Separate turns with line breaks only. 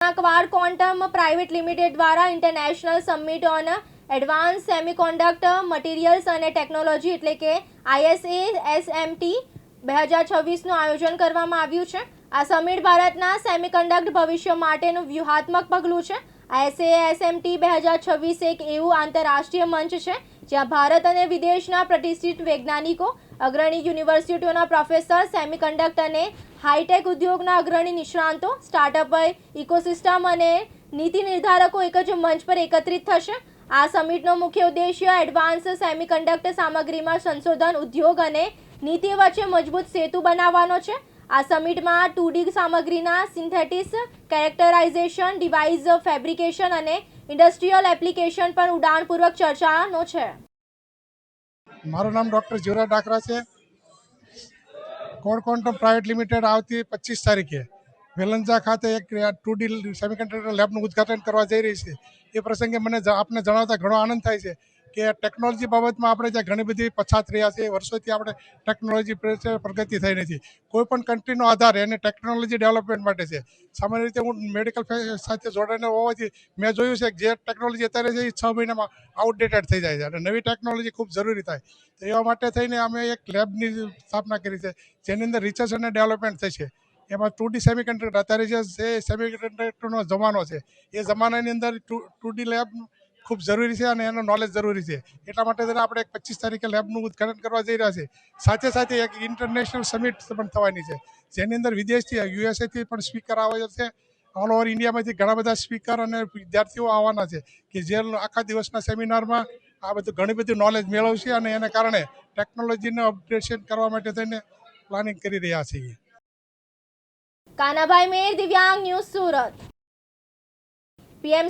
Gaekwad quantum private limited દ્વારા international summit on advance semiconductor materials અને technology એટલે કે ISASMT 2026નું આયોજન કરવામાં આવ્યું છે। આ સમિટ ભારતના સેમિકન્ડક્ટર ભવિષ્ય માટેનું વ્યૂહાત્મક પગલું છે। ISASMT 2026 એક એવું આંતરરાષ્ટ્રીય મંચ છે જ્યાં ભારત અને વિદેશના પ્રતિષ્ઠિત વૈજ્ઞાનિકો, અગ્રણી યુનિવર્સિટીઓના પ્રોફેસર, સેમિકન્ડક્ટર અને હાઈટેક ઉદ્યોગના અગ્રણી નિષ્ણાંતો, સ્ટાર્ટઅપ ઇકોસિસ્ટમ અને નીતિ નિર્ધારકો એક જ મંચ પર એકત્રિત થશે। આ સમિટનો મુખ્ય ઉદ્દેશ્ય એડવાન્સ સેમિકન્ડક્ટર સામગ્રીમાં સંશોધન, ઉદ્યોગ અને નીતિ વચ્ચે મજબૂત સેતુ બનાવવાનો છે। આ સમિટમાં 2D સામગ્રીના સિન્થેટિક્સ, કેરેક્ટરાઇઝેશન, ડિવાઇસ ફેબ્રિકેશન અને ઇન્ડસ્ટ્રીયલ એપ્લિકેશન પર ઊંડાણપૂર્વક ચર્ચાનો છે।
મારું નામ ડૉક્ટર જીવરાજ ડાકરા છે। કોર ક્વોન્ટમ પ્રાઇવેટ લિમિટેડ આવતી 25 તારીખે વેલંજા ખાતે એક 2D સેમિકન્ડક્ટર લેબનું ઉદ્ઘાટન કરવા જઈ રહી છે। એ પ્રસંગે મને આપને જણાવતા ઘણો આનંદ થાય છે કે ટેકનોલોજી બાબતમાં આપણે જ્યાં ઘણી બધી પછાત રહ્યા છે, વર્ષોથી આપણે ટેકનોલોજી પ્રગતિ થઈ નથી। કોઈ પણ કન્ટ્રીનો આધાર એને ટેકનોલોજી ડેવલપમેન્ટ માટે છે। સામાન્ય રીતે હું મેડિકલ સાથે જોડાઈને હોવાથી મેં જોયું છે કે જે ટેકનોલોજી અત્યારે છે એ 6 મહિનામાં આઉટડેટેડ થઈ જાય છે અને નવી ટેકનોલોજી ખૂબ જરૂરી થાય। તો એવા માટે થઈને અમે એક લેબની સ્થાપના કરી છે જેની અંદર રિસર્ચ અને ડેવલપમેન્ટ થશે। એમાં 2D સેમિકન્ડક્ટર અત્યારે જે છે સેમિકન્ડક્ટરનો જમાનો છે, એ જમાનાની અંદર 2D લેબ ખૂબ જરૂરી છે અને એનું નોલેજ જરૂરી છે। એટલા માટે આપણે 25 તારીખે લેબનું ઉદ્ઘાટન કરવા જઈ રહ્યા છીએ। સાથે સાથે એક ઇન્ટરનેશનલ સમિટ પણ થવાની છે જેની અંદર વિદેશથી USA પણ સ્પીકર આવે છે। ઓલ ઓવર ઇન્ડિયામાંથી ઘણા બધા સ્પીકર અને વિદ્યાર્થીઓ આવવાના છે કે જે આખા દિવસના સેમિનારમાં આ બધું ઘણી બધી નોલેજ મેળવશે અને એને કારણે ટેકનોલોજીને અપડેશન કરવા માટે થઈને પ્લાનિંગ કરી રહ્યા છીએ।
કાનાભાઈ મેર, દિવ્યાંગ ન્યૂઝ, સુરત। PM